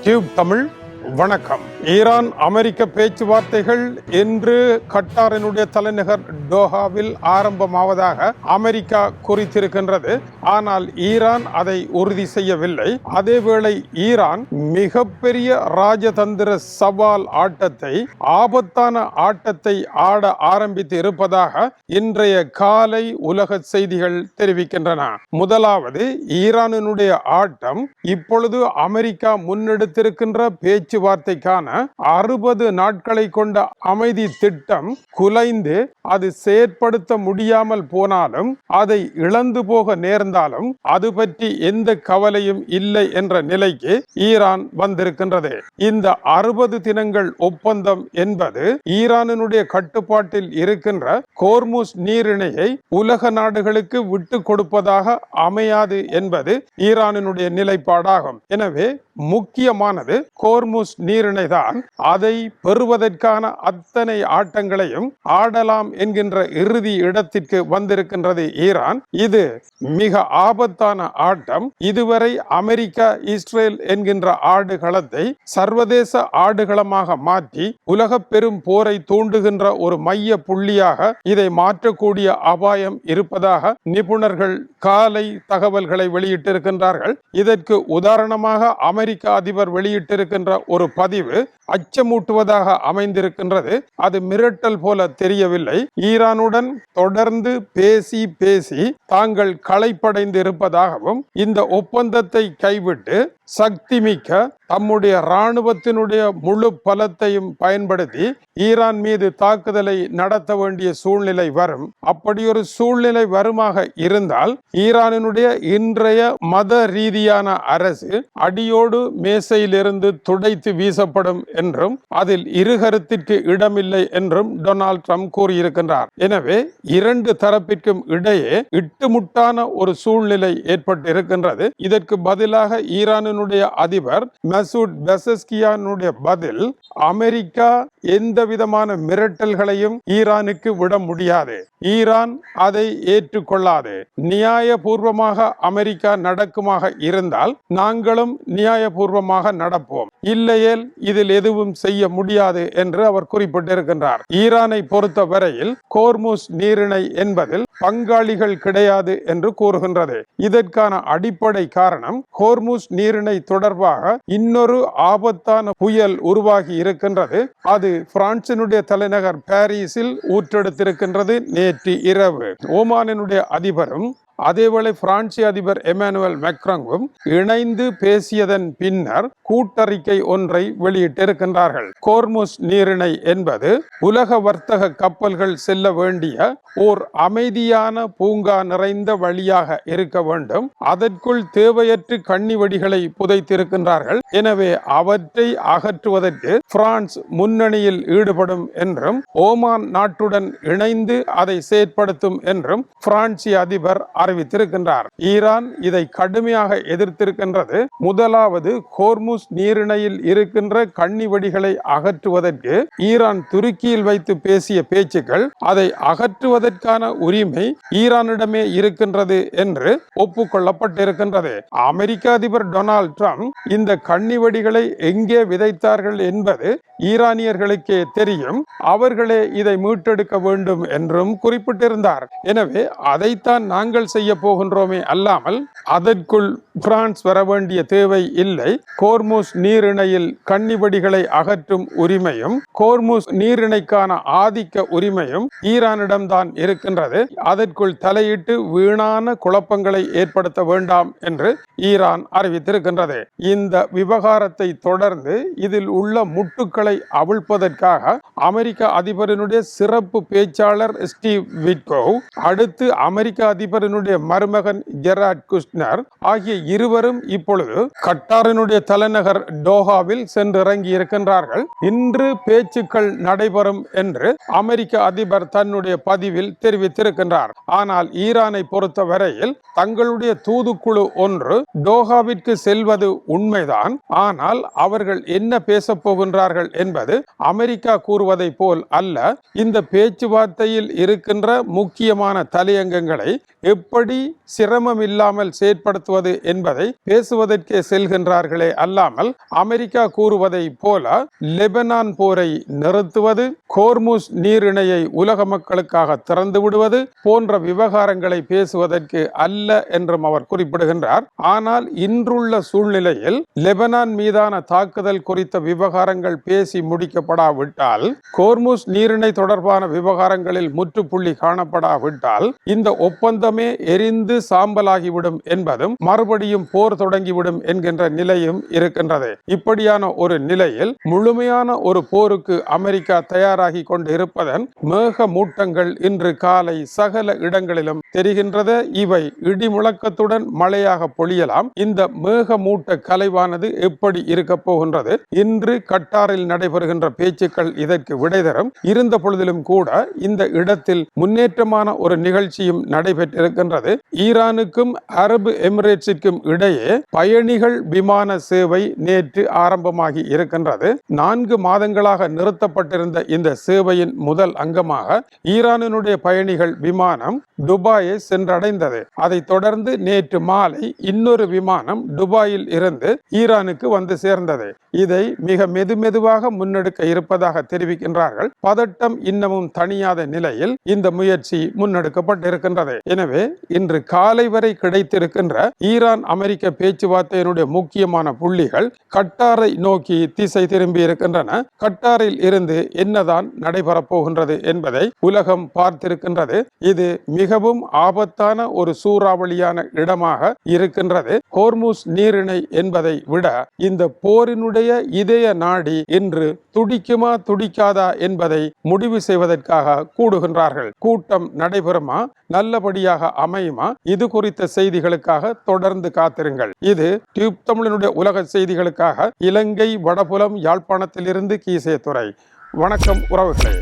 Tube Tamil வணக்கம். Iran அமெரிக்க பேச்சுவார்த்தைகள் இன்று கட்டாரினுடைய தலைநகர் டோஹாவில் ஆரம்பமாவதாக அமெரிக்கா குறித்திருக்கின்றது. ஆனால் ஈரான் அதை உறுதி செய்யவில்லை. அதேவேளை ஈரான் மிகப்பெரிய ராஜதந்திர சவால் ஆட்டத்தை, ஆபத்தான ஆட்டத்தை ஆட ஆரம்பித்து இருப்பதாக இன்றைய காலை உலக செய்திகள் தெரிவிக்கின்றன. முதலாவது, ஈரானினுடைய ஆட்டம் இப்பொழுது அமெரிக்கா முன்னெடுத்திருக்கின்ற பேச்சுவார்த்தைக்கான 60 நாட்களை கொண்ட அமைதி திட்டம் குலைந்து அது செயற்படுத்த முடியாமல் போனாலும், அதை இழந்து போக நேர்ந்தாலும் அது பற்றி எந்த கவலையும் இல்லை என்ற நிலைக்கு ஈரான் வந்திருக்கின்றது. இந்த 60 தினங்கள் ஒப்பந்தம் என்பது ஈரானினுடைய கட்டுப்பாட்டில் இருக்கின்ற கோர்முஸ் நீரிணையை உலக நாடுகளுக்கு விட்டு கொடுப்பதாக அமையாது என்பது ஈரானினுடைய நிலைப்பாடாகும். எனவே முக்கியமானது கோர்முஸ் நீரிணை தான். அதை பெறுவதற்கான அத்தனை ஆட்டங்களையும் ஆடலாம் என்கின்ற இறுதி இடத்திற்கு வந்திருக்கின்றது ஈரான். இது மிக ஆபத்தான ஆட்டம். இதுவரை அமெரிக்கா, இஸ்ரேல் என்கின்ற ஆடுகளத்தை சர்வதேச ஆடுகளமாக மாற்றி உலக பெரும் போரை தூண்டுகின்ற ஒரு மைய புள்ளியாக இதை மாற்றக்கூடிய அபாயம் இருப்பதாக நிபுணர்கள் காலை தகவல்களை வெளியிட்டிருக்கின்றார்கள். இதற்கு உதாரணமாக அமெரிக்க அதிபர் வெளியிட்டிருக்கின்ற ஒரு பதிவு அச்சமூட்டுவதாக அமைந்திருக்கின்றது. அது மிரட்டல் போல தெரியவில்லை. ஈரானுடன் தொடர்ந்து பேசி தாங்கள் களைப்படைந்து இருப்பதாகவும், இந்த ஒப்பந்தத்தை கைவிட்டு சக்தி மிக்க தம்முடைய இராணுவத்தினுடைய முழு பலத்தையும் பயன்படுத்தி ஈரான் மீது தாக்குதலை நடத்த வேண்டிய சூழ்நிலை வரும். அப்படி ஒரு சூழ்நிலை வருமாக இருந்தால் ஈரானினுடைய இன்றைய மத ரீதியான அரசு அடியோடு மேசையிலிருந்து துடைத்து வீசப்படும் என்றும், அதில் இருகருத்திற்கு இடமில்லை என்றும் டொனால்ட் ட்ரம்ப் கூறியிருக்கின்றார். எனவே இரண்டு தரப்பிற்கும் இடையே இட்டுமுட்டான ஒரு சூழ்நிலை ஏற்பட்டிருக்கின்றது. இதற்கு பதிலாக ஈரானினுடைய அதிபர் மசூத் பெசஸ்கியானுடைய பதில், அமெரிக்கா எந்த விதமான மிரட்டல்களையும் ஈரானுக்கு விட முடியாது, ஈரான் அதை ஏற்றுக்கொள்ளாது. நியாயபூர்வமாக அமெரிக்கா நடக்குமாக இருந்தால் நாங்களும் நியாயபூர்வமாக நடப்போம், இல்லையேல் இதில் எதுவும் செய்ய முடியாது என்று அவர் குறிப்பிட்டிருக்கின்றார். ஈரானை பொறுத்த வரையில் கோர்முஸ் நீரிணை என்பதில் பங்காளிகள் கிடையாது என்று கூறுகின்றது. இதற்கான அடிப்படை காரணம், கோர்முஸ் நீரிணை தொடர்பாக இன்னொரு ஆபத்தான புயல் உருவாகி இருக்கின்றது. அது பிரான்சினுடைய தலைநகர் பாரிஸில் ஊற்றெடுத்திருக்கின்றது. நேற்று இரவு ஓமானினுடைய அதிபரும் அதேவேளை பிரான்சிய அதிபர் எமானுவேல் மேக்ராங்கும் இணைந்து பேசியதன் பின்னர் கூட்டறிக்கை ஒன்றை வெளியிட்டிருக்கின்றார்கள். கோர்முஸ் நீரிணை என்பது உலக வர்த்தக கப்பல்கள் செல்ல வேண்டிய ஓர் அமைதியான பூங்கா நிறைந்த வழியாக இருக்க வேண்டும். அதற்குள் தேவையற்று கண்ணிவெடிகளை புதைத்திருக்கின்றார்கள். எனவே அவற்றை அகற்றுவதற்கு பிரான்ஸ் முன்னணியில் ஈடுபடும் என்றும், ஓமான் நாட்டுடன் இணைந்து அதை செயற்படுத்தும் என்றும் பிரான்சிய அதிபர் அறிவித்திருக்கின்றார். ஈரான் இதை கடுமையாக எதிர்த்திருக்கின்றது. முதலாவது, கோர்முஸ் நீரிணையில் இருக்கின்ற கண்ணிவெடிகளை அகற்றுவதற்கு ஈரான் துருக்கியில் வைத்து பேசிய பேச்சுக்கள், அதை அகற்றுவதற்கான உரிமை ஈரானிடமே இருக்கின்றது என்று ஒப்புக்கொள்ளப்பட்டிருக்கின்றது. அமெரிக்க அதிபர் டொனால்ட் ட்ரம்ப் இந்த கண்ணிவெடிகளை எங்கே விதைத்தார்கள் என்பது ஈரானியர்களுக்கே தெரியும், அவர்களே இதை மீட்டெடுக்க வேண்டும் என்றும் குறிப்பிட்டிருந்தார். எனவே அதைத்தான் நாங்கள் செய்ய போகின்றோமே அல்லாமல் அதற்குள் பிரான்ஸ் வர வேண்டிய தேவை இல்லை. கோர்முஸ் நீரிணையில் கண்ணிவெடிகளை அகற்றும் உரிமையும் கோர்முஸ் நீரிணைக்கான ஆதிக்க உரிமையும் ஈரானிடம்தான் இருக்கின்றது. அதற்குள் தலையிட்டு வீணான குழப்பங்களை ஏற்படுத்த வேண்டாம் என்று ஈரான் அறிவித்திருக்கின்றது. இந்த விவகாரத்தை தொடர்ந்து இதில் உள்ள முட்டுக்களை அவிழ்ப்பதற்காக அமெரிக்க அதிபரினுடைய சிறப்பு பேச்சாளர் ஸ்டீவ் விட்கோவ், அடுத்து அமெரிக்க அதிபரினுடைய மருமகன் ஜெராட் குஷ்னர் ஆகிய இருவரும் இப்பொழுது கட்டாரினுடைய தலைநகர் டோஹாவில் சென்றிறங்கி இருக்கின்றார்கள். இன்று பேச்சுக்கள் நடைபெறும் என்று அமெரிக்க அதிபர் தன்னுடைய பதிவில் தெரிவித்திருக்கின்றார். ஆனால் ஈரானை பொறுத்தவரையில் தங்களுடைய தூதுக்குழு ஒன்று டோஹாவிற்கு செல்வது உண்மைதான். ஆனால் அவர்கள் என்ன பேசப் போகின்றார்கள் என்பது அமெரிக்கா கூறுவதை போல் அல்ல. இந்த பேச்சுவார்த்தையில் இருக்கின்ற முக்கியமான தலையங்கங்களை எப்படி சிரமம் இல்லாமல் செயற்படுத்துவது என்பதை பேசுவதற்கே செல்கின்றார்களே அல்லாமல் அமெரிக்கா கூறுவதை போல லெபனான் போரை நிறுத்துவது, ஹோர்முஸ் நீரிணையை உலக மக்களுக்காக திறந்து விடுவது போன்ற விவகாரங்களை பேசுவதற்கு அல்ல என்றும் அவர் குறிப்பிடுகின்றார். ஆனால் இன்றுள்ள சூழ்நிலையில் லெபனான் மீதான தாக்குதல் குறித்த விவகாரங்கள் பேசி முடிக்கப்படாவிட்டால், ஹோர்முஸ் நீரிணை தொடர்பான விவகாரங்களில் முற்றுப்புள்ளி காணப்படாவிட்டால் இந்த ஒப்பந்தமே எரிந்து சாம்பலாகிவிடும் என்பதும் மறுபடியும் போர் தொடங்கிவிடும் என்கின்ற நிலையும் இருக்கின்றது. இப்படியான ஒரு நிலையில் முழுமையான ஒரு போருக்கு அமெரிக்கா தயாராகி கொண்டு இருப்பதன் மேக மூட்டங்கள் இன்று காலை சகல இடங்களிலும் தெரிகின்றது. இவை இடி முழக்கத்துடன் மழையாக பொழியலாம். இந்த மேக மூட்ட கலைவானது எப்படி இருக்க போகின்றது? இன்று கட்டாரில் நடைபெறுகின்ற பேச்சுக்கள் இதற்கு விடை தரும். இருந்த பொழுதிலும் கூட இந்த இடத்தில் முன்னேற்றமான ஒரு நிகழ்ச்சியும் நடைபெற்றிருக்கின்றது. ஈரானுக்கும் அரபு எமிரேட்ஸிற்கும் இடையே பயணிகள் விமான சேவை நேற்று ஆரம்பமாகி இருக்கின்றது. 4 மாதங்களாக நிறுத்தப்பட்டிருந்த இந்த சேவையின் முதல் அங்கமாக ஈரானினுடைய பயணிகள் விமானம் துபாயை சென்றடைந்தது. அதைத் தொடர்ந்து நேற்று மாலை இன்னொரு விமானம் துபாயில் இருந்து ஈரானுக்கு வந்து சேர்ந்தது. இதை மிக மெதுவாக முன்னெடுக்க இருப்பதாக தெரிவிக்கின்றார்கள். பதட்டம் இன்னமும் தணியாத நிலையில் இந்த முயற்சி முன்னெடுக்கப்பட்டிருக்கின்றது. எனவே இன்று காலை வரை கிடைத்திருக்கின்ற ஈரான் அமெரிக்க பேச்சுவார்த்தையினுடைய முக்கியமான புள்ளிகள் கட்டாரை நோக்கி திசை திரும்பி இருக்கின்றன. கட்டாரில் இருந்து என்னதான் நடைபெறப் போகின்றது என்பதை உலகம் பார்த்திருக்கின்றது. இது மிகவும் ஆபத்தான ஒரு சூறாவளியான இடமாக இருக்கின்றது. ஹோர்முஸ் நீரிணை என்பதை விட இந்த போரினுடைய இதய நாடி இன்று துடிக்குமா துடிக்காதா என்பதை முடிவு செய்வதற்காக கூடுகின்றார்கள். கூட்டம் நடைபெறுமா, நல்லபடியாக அமையுமா? இது குறித்த செய்திகளுக்காக தொடர்ந்து காத்திருங்கள். இது டியூப் தமிழனுடைய உலக செய்திகளுக்காக இலங்கை வடபுலம் யாழ்ப்பாணத்திலிருந்து கீசே துறை. வணக்கம் உறவுகளே.